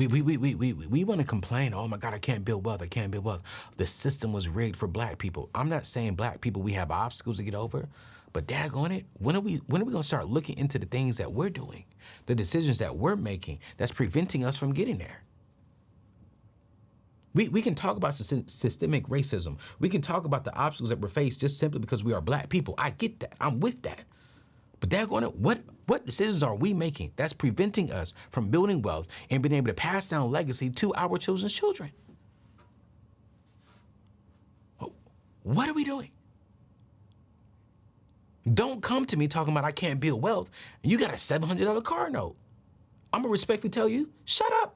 We want to complain, oh my God, I can't build wealth, I can't build wealth. The system was rigged for black people. I'm not saying black people, we have obstacles to get over, but daggone it, when are we gonna start looking into the things that we're doing, the decisions that we're making that's preventing us from getting there? We can talk about systemic racism. We can talk about the obstacles that we're faced just simply because we are black people. I get that, I'm with that. But daggone it, what decisions are we making that's preventing us from building wealth and being able to pass down legacy to our children's children? What are we doing? Don't come to me talking about I can't build wealth and you got a $700 car note. I'm gonna respectfully tell you, shut up.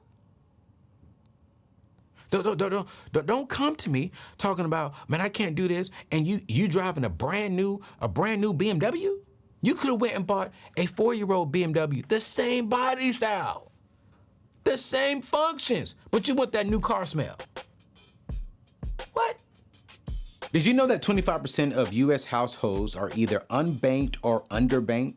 Don't come to me talking about, man, I can't do this, and you driving a brand new BMW? You could have went and bought a 4-year-old BMW, the same body style, the same functions, but you want that new car smell. What? Did you know that 25% of US households are either unbanked or underbanked,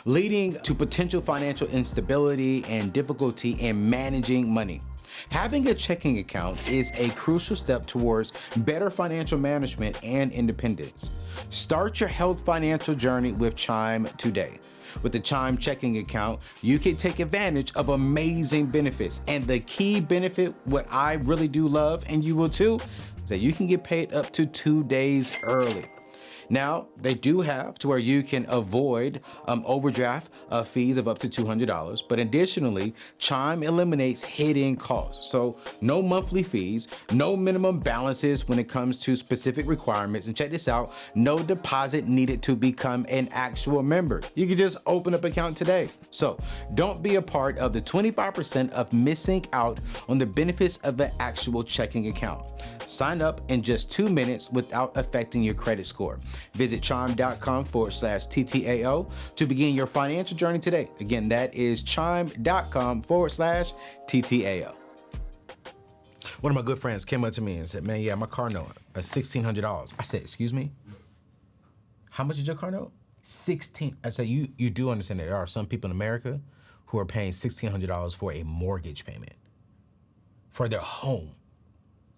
leading to potential financial instability and difficulty in managing money? Having a checking account is a crucial step towards better financial management and independence. Start your health financial journey with Chime today. With the Chime checking account, you can take advantage of amazing benefits. And the key benefit, what I really do love, and you will too, is that you can get paid up to 2 days early. Now, they do have to where you can avoid overdraft fees of up to $200, but additionally, Chime eliminates hidden costs. So no monthly fees, no minimum balances when it comes to specific requirements. And check this out, no deposit needed to become an actual member. You can just open up an account today. So don't be a part of the 25% of missing out on the benefits of an actual checking account. Sign up in just 2 minutes without affecting your credit score. Visit chime.com/TTAO to begin your financial journey today. Again, that is chime.com/TTAO. One of my good friends came up to me and said, man, yeah, my car note is $1,600. I said, excuse me? How much is your car note? $1,600. I said, you do understand that there are some people in America who are paying $1,600 for a mortgage payment for their home.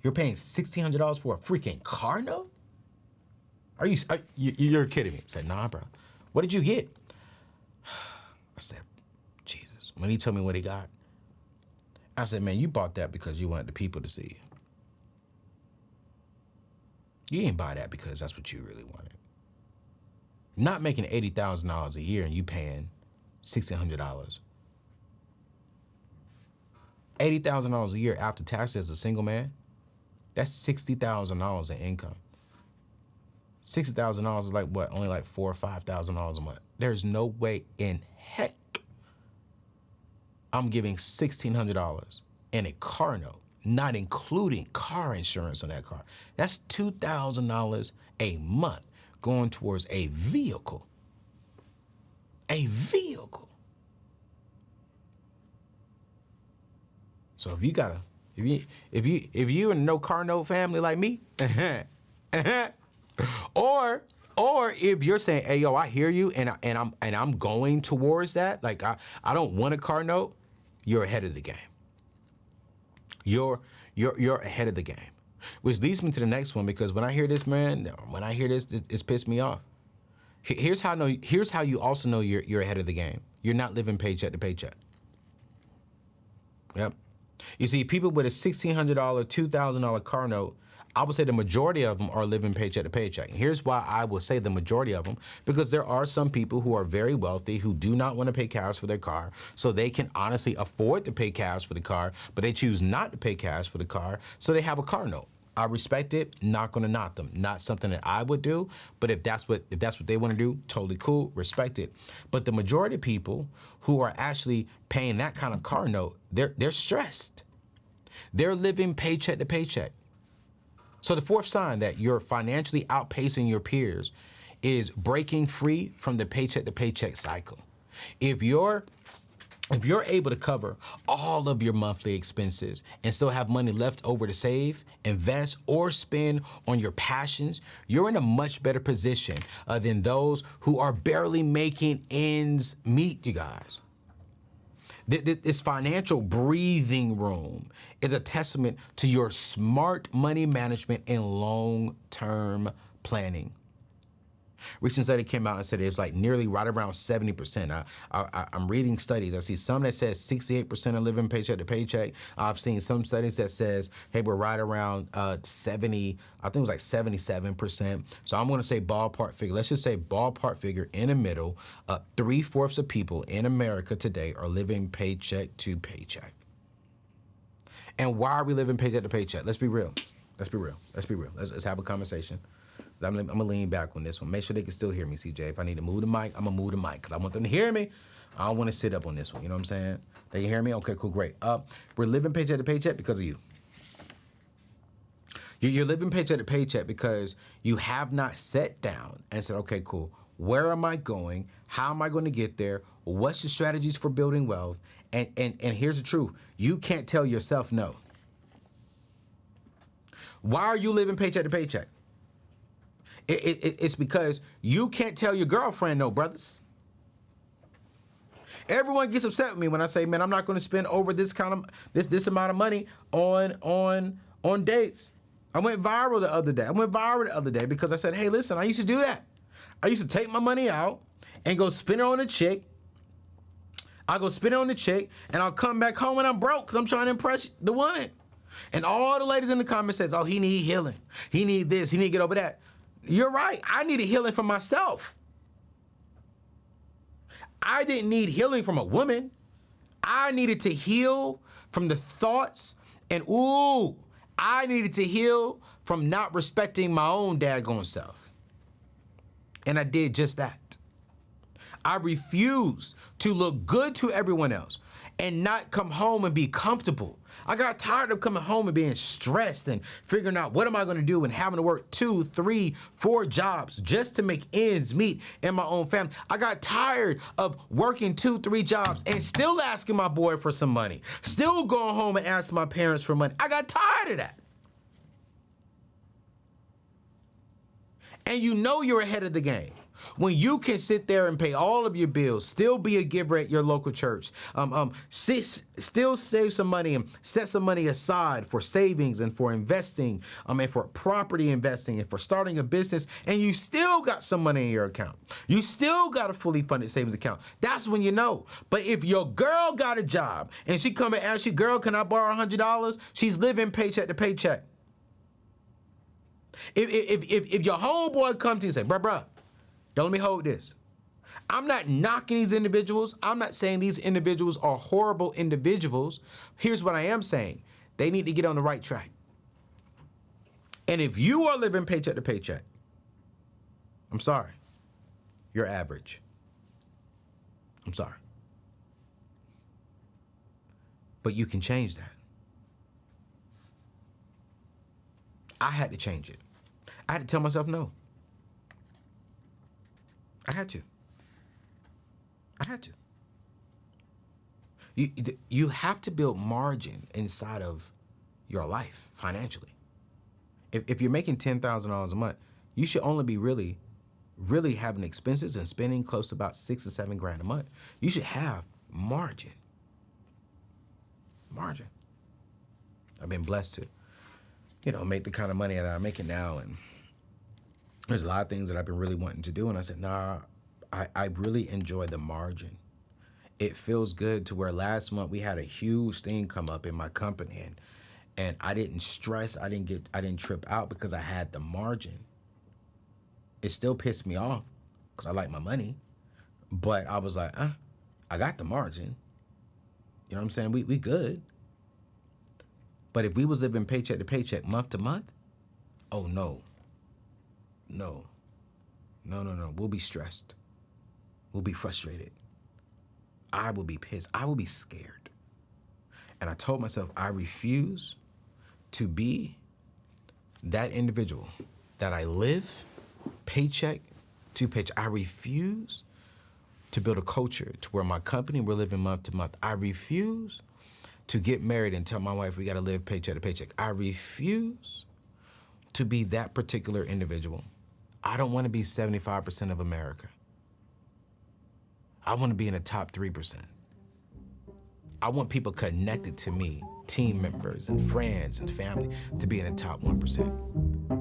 You're paying $1,600 for a freaking car note? You're kidding me. I said, nah, bro. What did you get? I said, Jesus. When he told me what he got, I said, man, you bought that because you wanted the people to see you. You didn't buy that because that's what you really wanted. Not making $80,000 a year and you paying $1,600. $80,000 a year after taxes as a single man, that's $60,000 in income. $60,000 is like what? Only like $4,000 or $5,000 a month. There's no way in heck I'm giving $1,600 in a car note, not including car insurance on that car. That's $2,000 a month going towards a vehicle. A vehicle. So if you in a no car note family like me, or if you're saying, hey yo, I hear you and I'm going towards that, like I don't want a car note, you're ahead of the game. You're ahead of the game. Which leads me to the next one, because when I hear this, man, it's pissed me off. Here's how you also know you're ahead of the game. You're not living paycheck to paycheck. Yep. You see, people with a $1,600, $2,000 car note, I would say the majority of them are living paycheck to paycheck. And here's why I will say the majority of them, because there are some people who are very wealthy who do not want to pay cash for their car, so they can honestly afford to pay cash for the car, but they choose not to pay cash for the car, so they have a car note. I respect it, not gonna knock them. Not something that I would do, but if that's what they wanna do, totally cool, respect it. But the majority of people who are actually paying that kind of car note, they're stressed. They're living paycheck to paycheck. So the fourth sign that you're financially outpacing your peers is breaking free from the paycheck to paycheck cycle. If you're able to cover all of your monthly expenses and still have money left over to save, invest, or spend on your passions, you're in a much better position than those who are barely making ends meet, you guys. This financial breathing room is a testament to your smart money management and long-term planning. Recent study came out and said it's like nearly right around 70%. I'm reading studies. I see some that says 68% are living paycheck to paycheck. I've seen some studies that says, hey, we're right around 70, I think it was like 77%. So I'm gonna say ballpark figure. Let's just say ballpark figure in the middle. 3/4 of people in America today are living paycheck to paycheck. And why are we living paycheck to paycheck? Let's be real. Let's be real. Let's be real. Let's have a conversation. I'm gonna lean back on this one. Make sure they can still hear me, CJ. If I need to move the mic, I'm gonna move the mic because I want them to hear me. I don't want to sit up on this one. You know what I'm saying? They can hear me? Okay, cool, great. We're living paycheck to paycheck because of you. You're living paycheck to paycheck because you have not sat down and said, okay, cool. Where am I going? How am I going to get there? What's the strategies for building wealth? And here's the truth. You can't tell yourself no. Why are you living paycheck to paycheck? It's because you can't tell your girlfriend no, brothers. Everyone gets upset with me when I say, man, I'm not going to spend over this amount of money on dates. I went viral the other day. Because I said, hey, listen, I used to do that. I used to take my money out and go spend it on a chick. I'll go spend it on the chick and I'll come back home and I'm broke because I'm trying to impress the woman. And all the ladies in the comments says, oh, he need healing. He need this. He need to get over that. You're right. I needed healing from myself. I didn't need healing from a woman. I needed to heal from the thoughts and, I needed to heal from not respecting my own daggone self. And I did just that. I refused to look good to everyone else and not come home and be comfortable. I got tired of coming home and being stressed and figuring out what am I going to do and having to work 2, 3, 4 jobs just to make ends meet in my own family. I got tired of working 2, 3 jobs and still asking my boy for some money, still going home and asking my parents for money. I got tired of that. And you know you're ahead of the game when you can sit there and pay all of your bills, still be a giver at your local church, still save some money and set some money aside for savings and for investing, and for property investing and for starting a business, and you still got some money in your account. You still got a fully funded savings account. That's when you know. But if your girl got a job and she come and ask you, girl, can I borrow $100? She's living paycheck to paycheck. If your homeboy comes to you and say, bruh, don't let me hold this. I'm not knocking these individuals. I'm not saying these individuals are horrible individuals. Here's what I am saying. They need to get on the right track. And if you are living paycheck to paycheck, I'm sorry. You're average. I'm sorry. But you can change that. I had to change it. I had to tell myself no. I had to. You have to build margin inside of your life financially. If you're making $10,000 a month, you should only be really having expenses and spending close to about $6 or $7 grand a month. You should have margin. I've been blessed to, make the kind of money that I'm making now, and there's a lot of things that I've been really wanting to do, and I said, nah, I really enjoy the margin. It feels good to where last month we had a huge thing come up in my company, and I didn't stress, I didn't trip out because I had the margin. It still pissed me off because I like my money, but I was like, I got the margin. You know what I'm saying? We good. But if we was living paycheck to paycheck, month to month, oh no. No. We'll be stressed. We'll be frustrated. I will be pissed. I will be scared. And I told myself, I refuse to be that individual that I live paycheck to paycheck. I refuse to build a culture to where my company, we're living month to month. I refuse to get married and tell my wife we got to live paycheck to paycheck. I refuse to be that particular individual. I don't want to be 75% of America. I want to be in the top 3%. I want people connected to me, team members and friends and family, to be in the top 1%.